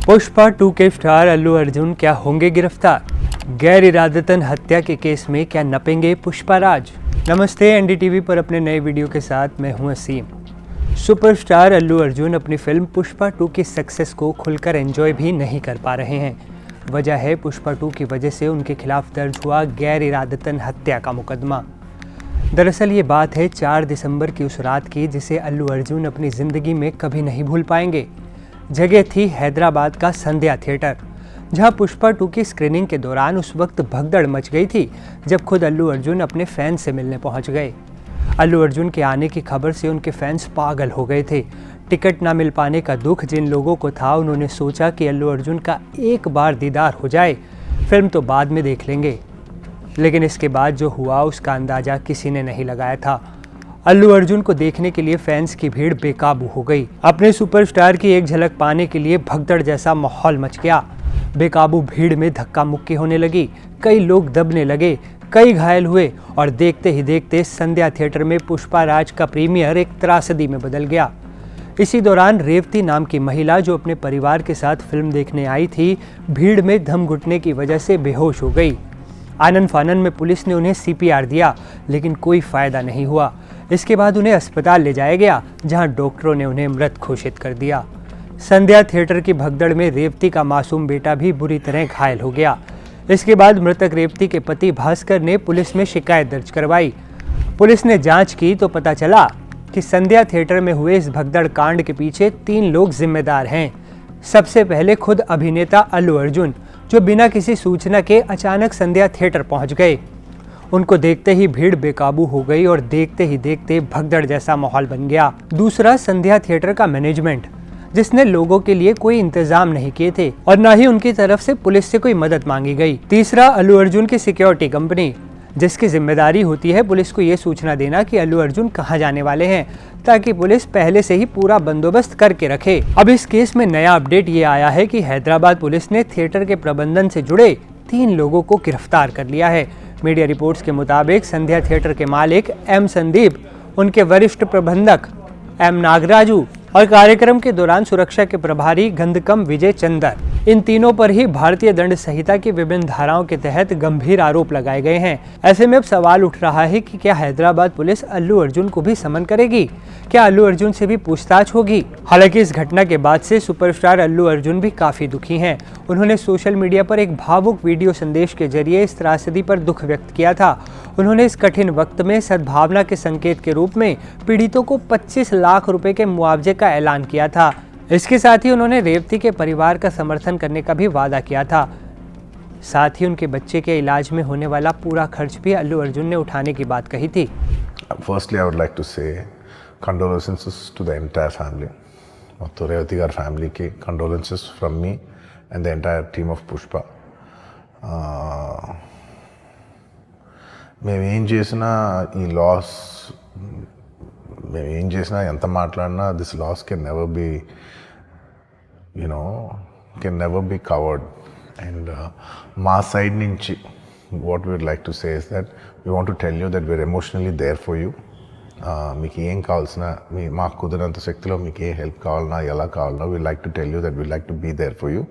पुष्पा 2 के स्टार अल्लू अर्जुन क्या होंगे गिरफ्तार? गैर इरादतन हत्या के केस में क्या नपेंगे पुष्पा राज? नमस्ते, एनडीटीवी पर अपने नए वीडियो के साथ मैं हूं असीम। सुपरस्टार अल्लू अर्जुन अपनी फिल्म पुष्पा 2 की सक्सेस को खुलकर एंजॉय भी नहीं कर पा रहे हैं। वजह है पुष्पा 2 की वजह से उनके खिलाफ दर्ज हुआ गैर इरादतन हत्या का मुकदमा। दरअसल ये बात है 4 दिसंबर की उस रात की जिसे अल्लू अर्जुन अपनी ज़िंदगी में कभी नहीं भूल पाएंगे। जगह थी हैदराबाद का संध्या थिएटर, जहां पुष्पा 2 की स्क्रीनिंग के दौरान उस वक्त भगदड़ मच गई थी जब खुद अल्लू अर्जुन अपने फैंस से मिलने पहुंच गए। अल्लू अर्जुन के आने की खबर से उनके फैंस पागल हो गए थे। टिकट ना मिल पाने का दुख जिन लोगों को था, उन्होंने सोचा कि अल्लू अर्जुन का एक बार दीदार हो जाए, फिल्म तो बाद में देख लेंगे। लेकिन इसके बाद जो हुआ उसका अंदाज़ा किसी ने नहीं लगाया था। अल्लू अर्जुन को देखने के लिए फैंस की भीड़ बेकाबू हो गई। अपने सुपरस्टार की एक झलक पाने के लिए भगदड़ जैसा माहौल मच गया। बेकाबू भीड़ में धक्का मुक्की होने लगी, कई लोग दबने लगे, कई घायल हुए और देखते ही देखते संध्या थिएटर में पुष्पा राज का प्रीमियर एक त्रासदी में बदल गया। इसी दौरान रेवती नाम की महिला जो अपने परिवार के साथ फिल्म देखने आई थी, भीड़ में दम घुटने की वजह से बेहोश हो गई। आनन फानन में पुलिस ने उन्हें सीपीआर दिया, लेकिन कोई फायदा नहीं हुआ। इसके बाद उन्हें अस्पताल ले जाया गया, जहां डॉक्टरों ने उन्हें मृत घोषित कर दिया। संध्या थिएटर की भगदड़ में रेवती का मासूम बेटा भी बुरी तरह घायल हो गया। इसके बाद मृतक रेवती के पति भास्कर ने पुलिस में शिकायत दर्ज करवाई। पुलिस ने जांच की तो पता चला कि संध्या थिएटर में हुए इस भगदड़ कांड के पीछे 3 लोग जिम्मेदार हैं। सबसे पहले खुद अभिनेता अल्लू अर्जुन, जो बिना किसी सूचना के अचानक संध्या थिएटर पहुंच गए। उनको देखते ही भीड़ बेकाबू हो गई और देखते ही देखते भगदड़ जैसा माहौल बन गया। दूसरा, संध्या थिएटर का मैनेजमेंट, जिसने लोगों के लिए कोई इंतजाम नहीं किए थे और न ही उनकी तरफ से पुलिस से कोई मदद मांगी गई। तीसरा, अल्लू अर्जुन की सिक्योरिटी कंपनी, जिसकी जिम्मेदारी होती है पुलिस को ये सूचना देना कि अल्लू अर्जुन कहाँ जाने वाले हैं, ताकि पुलिस पहले से ही पूरा बंदोबस्त करके रखे। अब इस केस में नया अपडेट ये आया है कि हैदराबाद पुलिस ने थिएटर के प्रबंधन से जुड़े 3 लोगों को गिरफ्तार कर लिया है। मीडिया रिपोर्ट्स के मुताबिक संध्या थिएटर के मालिक एम संदीप, उनके वरिष्ठ प्रबंधक एम नागराजू और कार्यक्रम के दौरान सुरक्षा के प्रभारी गंधकम विजय चंदर, इन तीनों पर ही भारतीय दंड संहिता की विभिन्न धाराओं के तहत गंभीर आरोप लगाए गए हैं। ऐसे में अब सवाल उठ रहा है कि क्या हैदराबाद पुलिस अल्लू अर्जुन को भी समन करेगी? क्या अल्लू अर्जुन से भी पूछताछ होगी? हालांकि इस घटना के बाद से सुपरस्टार अल्लू अर्जुन भी काफी दुखी हैं। उन्होंने सोशल मीडिया पर एक भावुक वीडियो संदेश के जरिए इस त्रासदी पर दुख व्यक्त किया था। उन्होंने इस कठिन वक्त में सद्भावना के संकेत के रूप में पीड़ितों को 25 लाख रुपए के मुआवजे का ऐलान किया था। इसके साथ ही उन्होंने रेवती के परिवार का समर्थन करने का भी वादा किया था। साथ ही उनके बच्चे के इलाज में होने वाला पूरा खर्च भी अल्लू अर्जुन ने उठाने की बात कही थी। Firstly, I would like to say condolences to the entire family. మొత్తం రేవతి గారి ఫ్యామిలీకి condolences from me and the entire team of Pushpa. మేము ఏం చేసినా ఈ లాస్, మేము ఏం చేసినా ఎంత మాట్లాడినా this loss can never be can never be covered. And మా సైడ్ నుంచి what we would like to say is that we want to tell you that we're emotionally there for you. మీకు ఏం కావాల్సిన, మాకు కుదిరినంత శక్తిలో మీకు ఏ హెల్ప్ కావాలన్నా, ఎలా కావాలన్నా, we like to tell you that we like to be there for you.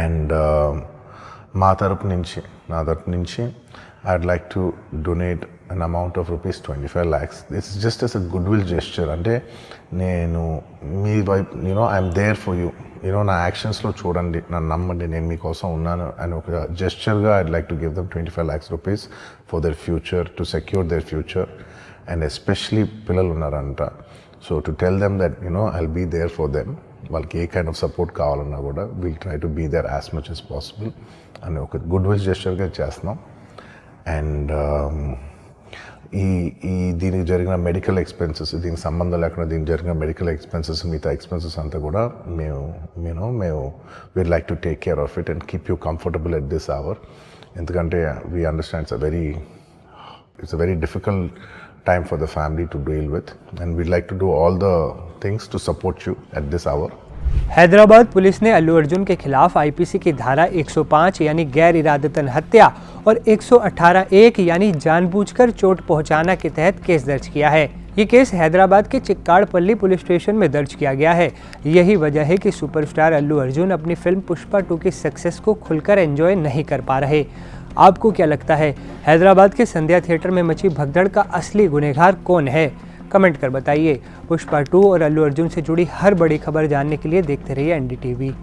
And నా తరపు నుంచి I'd like to donate an amount of rupees 25 lakhs. This is just as a goodwill gesture. అంటే నేను మీ వైపు I'm there for you, నా యాక్షన్స్లో చూడండి, నన్ను నమ్మండి, నేను మీకోసం ఉన్నాను అని ఒక జెస్చర్గా I'd like to give them 25 lakhs rupees for their future, to secure their future. And especially పిల్లలు ఉన్నారంట, so to tell them that I'll be there for them. వాళ్ళకి ఏ కైండ్ ఆఫ్ సపోర్ట్ కావాలన్నా కూడా we'll try to be there as much as possible అని ఒక goodwill జెస్చర్గా చేస్తున్నాం. And దీనికి జరిగిన మెడికల్ ఎక్స్పెన్సెస్, దీనికి సంబంధం లేకుండా దీనికి జరిగిన మెడికల్ ఎక్స్పెన్సెస్, మిగతా ఎక్స్పెన్సెస్ అంతా కూడా మేము we'd like to take care of it and keep you comfortable at this hour. ఎందుకంటే we understand it's a very difficult time for the family to deal with, and we'd like to do all the things to support you at this hour. Hyderabad police ने अल्लू अर्जुन के खिलाफ IPC की धारा 105 यानी गैर इरादतन हत्या और 118(1) यानी जानबूझकर चोट पहुंचाना के तहत केस दर्ज किया है। ये केस हैदराबाद के चिक्काड़पल्ली पुलिस स्टेशन में दर्ज किया गया है। यही वजह है कि सुपरस्टार अल्लू अर्जुन अपनी फिल्म पुष्पा 2 की सक्सेस को खुलकर एंजॉय नहीं कर पा रहे। आपको क्या लगता है, हैदराबाद के संध्या थिएटर में मची भगदड़ का असली गुनहगार कौन है? कमेंट कर बताइए। पुष्पा 2 और अल्लू अर्जुन से जुड़ी हर बड़ी खबर जानने के लिए देखते रहिए NDTV।